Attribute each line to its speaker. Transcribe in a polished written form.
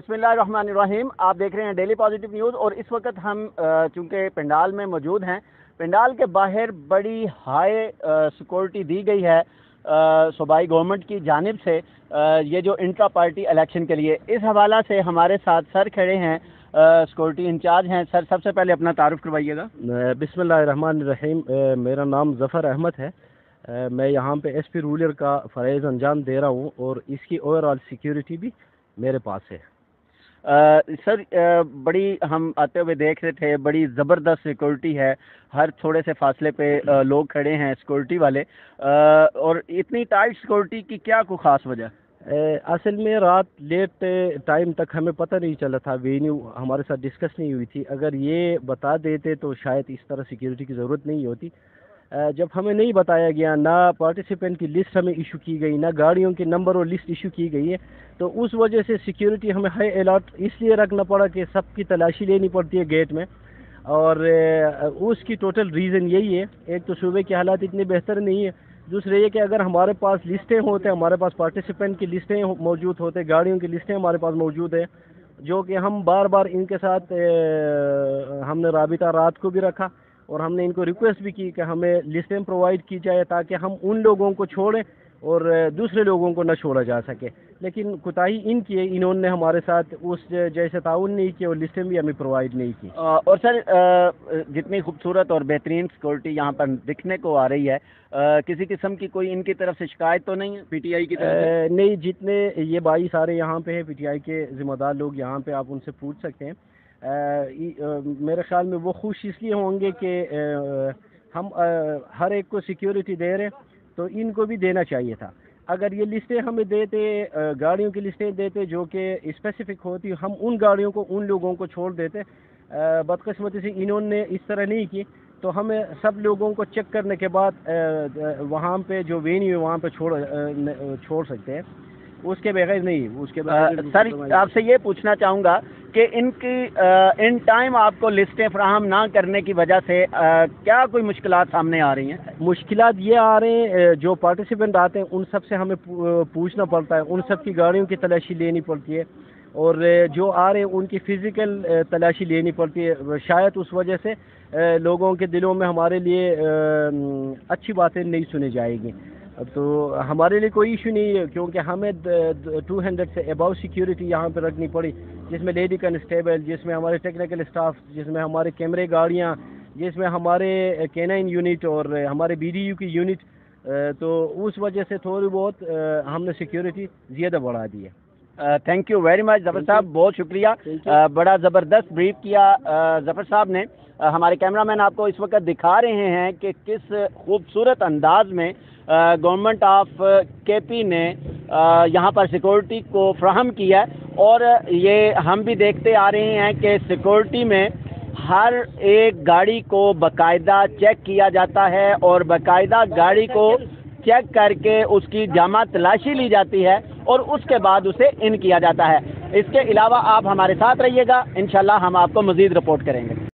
Speaker 1: बिस्मिल्लाहिर्रहमानिर्रहीम। आप देख रहे हैं डेली पॉजिटिव न्यूज़ और इस वक्त हम चूँकि पंडाल में मौजूद हैं। पंडाल के बाहर बड़ी हाई सिक्योरिटी दी गई है सूबाई गवर्नमेंट की जानिब से ये जो इंट्रा पार्टी इलेक्शन के लिए। इस हवाला से हमारे साथ सर खड़े हैं, सिक्योरिटी इंचार्ज हैं। सर, सबसे पहले अपना तारुफ करवाइएगा।
Speaker 2: बिस्मिल्लाहिर्रहमानिर्रहीम। मेरा नाम ज़फ़र अहमद है। मैं यहाँ पे एसपी रूलर का फ़रज़ अंजाम दे रहा हूँ और इसकी ओवरऑल सिक्योरिटी भी मेरे पास है।
Speaker 1: सर, बड़ी हम आते हुए देख रहे थे, बड़ी ज़बरदस्त सिक्योरिटी है। हर थोड़े से फासले पे लोग खड़े हैं सिक्योरिटी वाले, और इतनी टाइट सिक्योरिटी की क्या कोई ख़ास वजह?
Speaker 2: असल में रात लेट टाइम तक हमें पता नहीं चला था, वेन्यू हमारे साथ डिस्कस नहीं हुई थी। अगर ये बता देते तो शायद इस तरह सिक्योरिटी की ज़रूरत नहीं होती। जब हमें नहीं बताया गया, ना पार्टिसिपेंट की लिस्ट हमें इशू की गई, ना गाड़ियों के नंबर और लिस्ट इशू की गई है, तो उस वजह से सिक्योरिटी हमें हाई अलर्ट इसलिए रखना पड़ा कि सबकी तलाशी लेनी पड़ती है गेट में। और उसकी टोटल रीज़न यही है, एक तो सूबे के हालात इतने बेहतर नहीं है, दूसरे ये कि अगर हमारे पास लिस्टें होते, हमारे पास पार्टिसिपेंट की लिस्टें मौजूद होते, गाड़ियों की लिस्टें हमारे पास मौजूद है, जो कि हम बार बार इनके साथ हमने राबिता रात को भी रखा और हमने इनको रिक्वेस्ट भी की कि हमें लिस्टें प्रोवाइड की जाए ताकि हम उन लोगों को छोड़ें और दूसरे लोगों को न छोड़ा जा सके। लेकिन कोताही इनकी है, इन्होंने हमारे साथ उस जैसे ताउन नहीं किया और लिस्टें भी हमें प्रोवाइड नहीं की।
Speaker 1: और सर, जितनी खूबसूरत और बेहतरीन सिक्योरिटी यहाँ पर दिखने को आ रही है, किसी किस्म की कोई इनकी तरफ से शिकायत तो नहीं है पीटीआई की तरफ से?
Speaker 2: नहीं, जितने ये भाई सारे यहाँ पे हैं पीटीआई के ज़िम्मेदार लोग यहाँ पे, आप उनसे पूछ सकते हैं। मेरे ख्याल में वो खुश इसलिए होंगे कि हम हर एक को सिक्योरिटी दे रहे हैं, तो इनको भी देना चाहिए था। अगर ये लिस्टें हमें देते, गाड़ियों की लिस्टें देते जो कि स्पेसिफिक होती, हम उन गाड़ियों को उन लोगों को छोड़ देते। बदकिस्मती से इन्होंने इस तरह नहीं की, तो हमें सब लोगों को चेक करने के बाद वहाँ पे जो वेन्यू है वहाँ पे छोड़ सकते हैं, उसके बगैर नहीं। उसके बगैर
Speaker 1: सर, आपसे ये पूछना चाहूँगा कि इनकी इन टाइम आपको लिस्टें फराहम ना करने की वजह से क्या कोई मुश्किलात सामने आ रही हैं?
Speaker 2: मुश्किलात ये आ रहे हैं, जो पार्टिसिपेंट आते हैं उन सब से हमें पूछना पड़ता है, उन सब की गाड़ियों की तलाशी लेनी पड़ती है, और जो आ रहे हैं उनकी फ़िज़िकल तलाशी लेनी पड़ती है। शायद उस वजह से लोगों के दिलों में हमारे लिए अच्छी बातें नहीं सुनी जाएगी। तो हमारे लिए कोई इशू नहीं है, क्योंकि हमें 200 से अबव सिक्योरिटी यहाँ पे रखनी पड़ी, जिसमें लेडी कांस्टेबल, जिसमें हमारे टेक्निकल स्टाफ, जिसमें हमारे कैमरे गाड़ियाँ, जिसमें हमारे कैनाइन यूनिट और हमारे बीडीयू की यूनिट। तो उस वजह से थोड़ी बहुत हमने सिक्योरिटी ज़्यादा बढ़ा दी है।
Speaker 1: Thank you very much Zafar साहब, बहुत शुक्रिया। बड़ा ज़बरदस्त ब्रीफ किया ज़फ़र साहब ने। हमारे कैमरामैन आपको इस वक्त दिखा रहे हैं कि किस खूबसूरत अंदाज में गवर्नमेंट ऑफ केपी ने यहाँ पर सिक्योरिटी को फ्राहम किया है। और ये हम भी देखते आ रहे हैं कि सिक्योरिटी में हर एक गाड़ी को बाकायदा चेक किया जाता है और बाकायदा गाड़ी को चेक करके उसकी जामा तलाशी ली जाती है और उसके बाद उसे इन किया जाता है। इसके अलावा आप हमारे साथ रहिएगा, इंशाल्लाह हम आपको मज़ीद रिपोर्ट करेंगे।